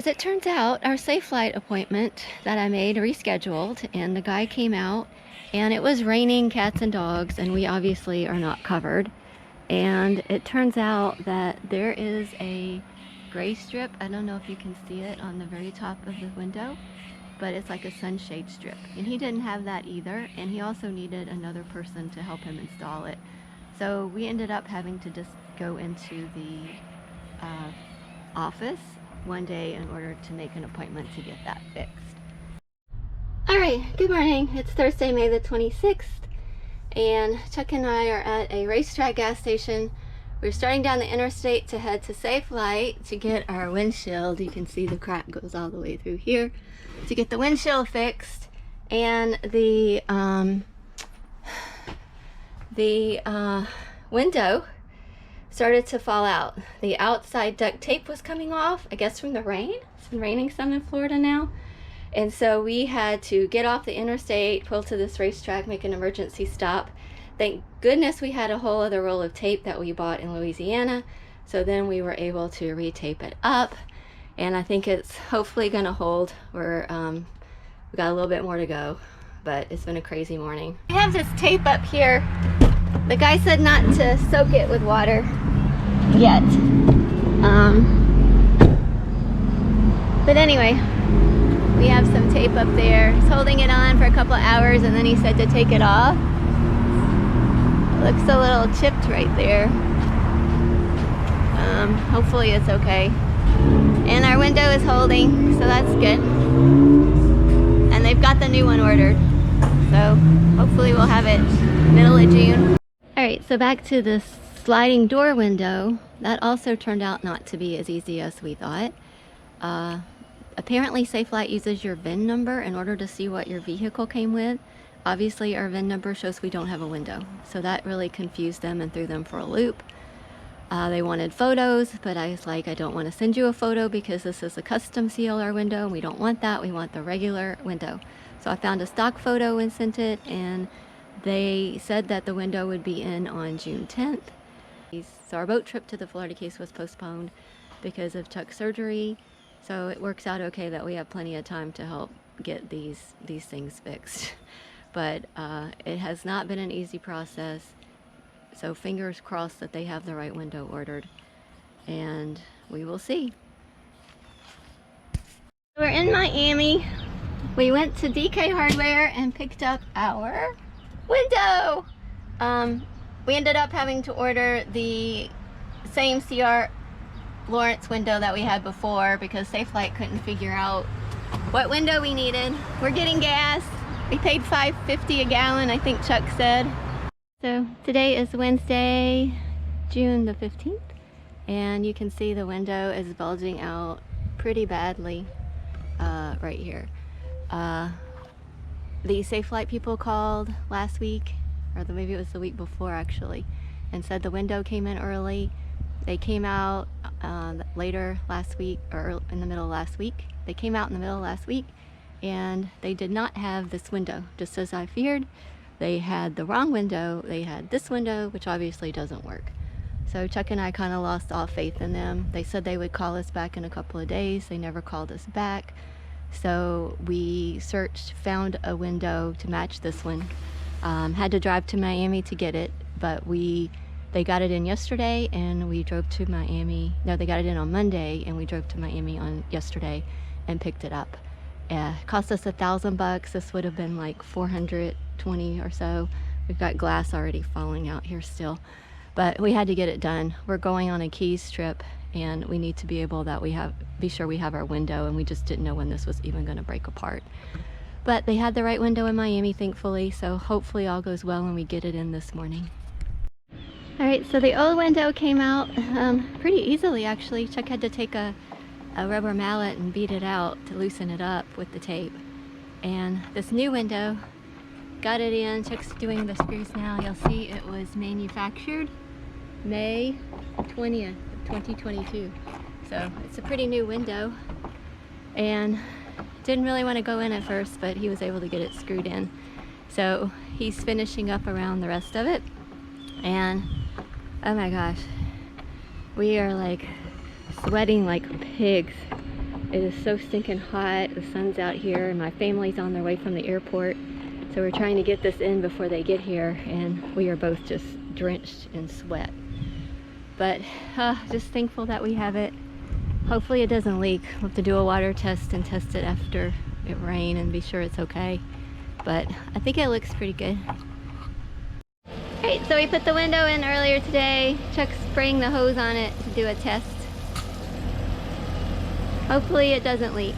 As it turns out, our safe flight appointment that I made rescheduled, and the guy came out, and it was raining cats and dogs, and we obviously are not covered. And it turns out that there is a gray strip. I don't know if you can see it on the very top of the window, but it's like a sunshade strip. And he didn't have that either, and he also needed another person to help him install it. So we ended up having to just go into the office one day in order to make an appointment to get that fixed. Alright, good morning. It's Thursday, May the 26th, and Chuck and I are at a racetrack gas station. We're starting down the interstate to head to Safe Flight to get our windshield. You can see the crack goes all the way through here, to get the windshield fixed. And the window started to fall out. The outside duct tape was coming off, I guess from the rain. It's been raining some in Florida now. And so we had to get off the interstate, pull to this racetrack, make an emergency stop. Thank goodness we had a whole other roll of tape that we bought in Louisiana. So then we were able to re-tape it up. And I think it's hopefully gonna hold. We got a little bit more to go, but it's been a crazy morning. We have this tape up here. The guy said not to soak it with water yet. But anyway, we have some tape up there. He's holding it on for a couple hours and then he said to take it off. Looks a little chipped right there. Hopefully it's okay. And our window is holding, so that's good. And they've got the new one ordered. So hopefully we'll have it middle of June. Alright, so back to the sliding door window. That also turned out not to be as easy as we thought. Apparently Safe Flight uses your VIN number in order to see what your vehicle came with. Obviously our VIN number shows we don't have a window, so that really confused them and threw them for a loop. They wanted photos, but I was like, I don't want to send you a photo because this is a custom CLR window and we don't want that. We want the regular window. So I found a stock photo and sent it, and they said that the window would be in on June 10th. So our boat trip to the Florida Keys was postponed because of Chuck's surgery. So it works out okay that we have plenty of time to help get these things fixed. But it has not been an easy process. So fingers crossed that they have the right window ordered. And we will see. We're in Miami. We went to DK Hardware and picked up our window. We ended up having to order the same CR Lawrence window that we had before because Safe Flight couldn't figure out what window we needed. We're getting gas. We paid $5.50 a gallon, I think Chuck said. So today is Wednesday, June the 15th, and you can see the window is bulging out pretty badly right here. The Safe Flight people called last week, or maybe it was the week before actually, and said the window came in early. They came out later last week, or in the middle of last week. They came out in the middle of last week, and they did not have this window, just as I feared. They had the wrong window. They had this window, which obviously doesn't work. So Chuck and I kind of lost all faith in them. They said they would call us back in a couple of days. They never called us back. So we searched, found a window to match this one. Had to drive to Miami to get it, but they got it in yesterday and we drove to Miami. No, they got it in on Monday and we drove to Miami on yesterday and picked it up. It cost us $1,000. This would have been like $420 or so. We've got glass already falling out here still, but we had to get it done. We're going on a Keys trip and we need to be able be sure we have our window, and we just didn't know when this was even going to break apart. But they had the right window in Miami, thankfully, so hopefully all goes well and we get it in this morning. Alright, so the old window came out pretty easily actually. Chuck had to take a rubber mallet and beat it out to loosen it up with the tape. And this new window, got it in. Chuck's doing the screws now. You'll see it was manufactured May 20th, 2022. So it's a pretty new window, and didn't really want to go in at first, but he was able to get it screwed in. So he's finishing up around the rest of it, and oh my gosh, we are like sweating like pigs It is so stinking hot. The sun's out here and my family's on their way from the airport. So we're trying to get this in before they get here, and we are both just drenched in sweat. But just thankful that we have it. Hopefully it doesn't leak. We'll have to do a water test and test it after it rains and be sure it's okay. But I think it looks pretty good. Alright, so we put the window in earlier today. Chuck's spraying the hose on it to do a test. Hopefully it doesn't leak.